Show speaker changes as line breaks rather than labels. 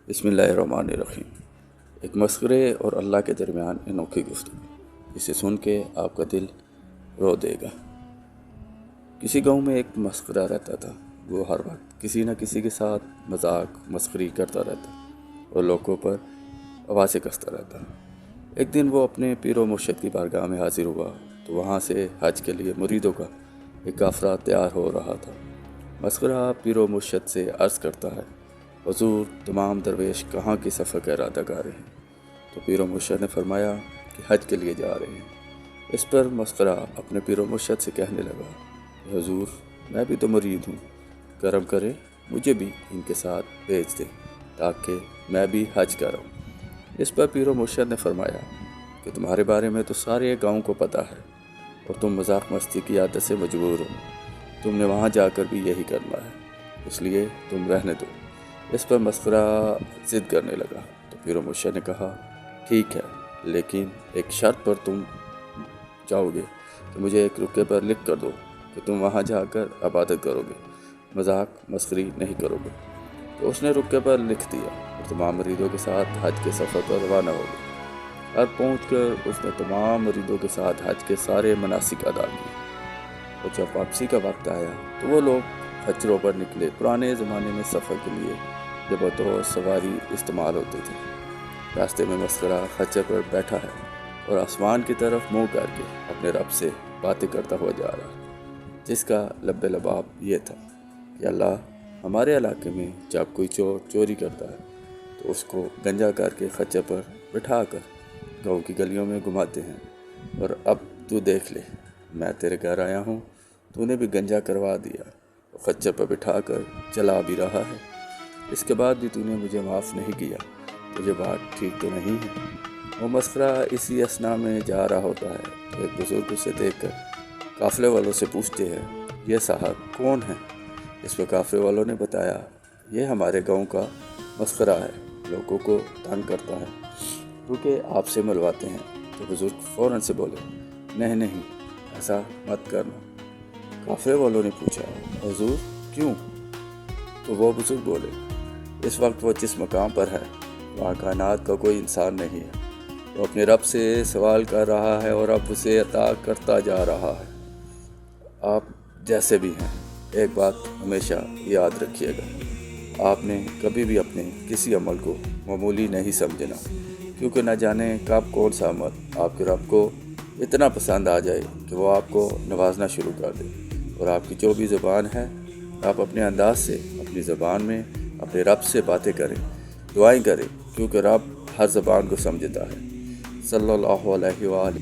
بسم اللہ الرحمن الرحیم۔ ایک مسخرے اور اللہ کے درمیان انوکھی گفتگو، اسے سن کے آپ کا دل رو دے گا۔ کسی گاؤں میں ایک مسخرہ رہتا تھا۔ وہ ہر وقت کسی نہ کسی کے ساتھ مذاق مسخری کرتا رہتا اور لوگوں پر آوازیں کستا رہتا۔ ایک دن وہ اپنے پیر و مرشد کی بارگاہ میں حاضر ہوا تو وہاں سے حج کے لیے مریدوں کا ایک قافلہ تیار ہو رہا تھا۔ مسخرہ پیر و مرشد سے عرض کرتا ہے، حضور، تمام درویش کہاں کی سفر کا ارادہ کر رہے ہیں؟ تو پیر و مرشد نے فرمایا کہ حج کے لیے جا رہے ہیں۔ اس پر مسخرہ اپنے پیر و مرشد سے کہنے لگا کہ حضور، میں بھی تو مرید ہوں، کرم کرے مجھے بھی ان کے ساتھ بھیج دیں تاکہ میں بھی حج کروں۔ اس پر پیر و مرشد نے فرمایا کہ تمہارے بارے میں تو سارے گاؤں کو پتہ ہے اور تم مذاق مستی کی عادت سے مجبور ہو، تم نے وہاں جا کر بھی یہی کرنا ہے، اس لیے تم رہنے دو۔ اس پر مسخرہ ضد کرنے لگا تو پیر و مرشد نے کہا، ٹھیک ہے، لیکن ایک شرط پر تم جاؤ گے کہ مجھے ایک رکے پر لکھ کر دو کہ تم وہاں جا کر عبادت کرو گے، مذاق مسخری نہیں کرو گے۔ تو اس نے رکے پر لکھ دیا اور تمام مریدوں کے ساتھ حج کے سفر پر روانہ ہو گیا۔ گھر پہنچ کر اس نے تمام مریدوں کے ساتھ حج کے سارے مناسک ادا کیے اور جب واپسی کا وقت آیا تو وہ لوگ خچروں پر نکلے۔ پرانے زمانے میں سفر کے لیے یہ بطور سواری استعمال ہوتے تھے۔ راستے میں مسخرہ خچر پر بیٹھا ہے اور آسمان کی طرف منہ کر کے اپنے رب سے باتیں کرتا ہوا جا رہا ہے، جس کا لب لباب یہ تھا کہ اللہ، ہمارے علاقے میں جب کوئی چور چوری کرتا ہے تو اس کو گنجا کر کے خچر پر بٹھا کر گاؤں کی گلیوں میں گھماتے ہیں، اور اب تو دیکھ لے، میں تیرے گھر آیا ہوں، تو نے بھی گنجا کروا دیا، خچر پر بٹھا کر چلا بھی رہا ہے، اس کے بعد بھی تو نے مجھے معاف نہیں کیا، تجھے بات ٹھیک تو نہیں ہے؟ وہ مسخرہ اسی اثنا میں جا رہا ہوتا ہے تو ایک بزرگ اسے دیکھ کر قافلے والوں سے پوچھتے ہیں، یہ صاحب کون ہیں؟ اس پہ قافلے والوں نے بتایا، یہ ہمارے گاؤں کا مسخرہ ہے، لوگوں کو تنگ کرتا ہے، کیونکہ آپ سے ملواتے ہیں۔ تو بزرگ فوراً سے بولے، نہیں، ایسا مت کرنا۔ قافلے والوں نے پوچھا، حضور کیوں؟ تو وہ بزرگ بولے، اس وقت وہ جس مقام پر ہے وہاں کائنات کا کوئی انسان نہیں ہے، وہ اپنے رب سے سوال کر رہا ہے اور اب اسے عطا کرتا جا رہا ہے۔ آپ جیسے بھی ہیں، ایک بات ہمیشہ یاد رکھیے گا، آپ نے کبھی بھی اپنے کسی عمل کو معمولی نہیں سمجھنا، کیونکہ نہ جانے کب کون سا عمل آپ کے رب کو اتنا پسند آ جائے کہ وہ آپ کو نوازنا شروع کر دے، اور آپ کی جو بھی زبان ہے، آپ اپنے انداز سے اپنی زبان میں اپنے رب سے باتیں کریں، دعائیں کریں، کیونکہ رب ہر زبان کو سمجھتا ہے۔ صلی اللہ علیہ وآلہ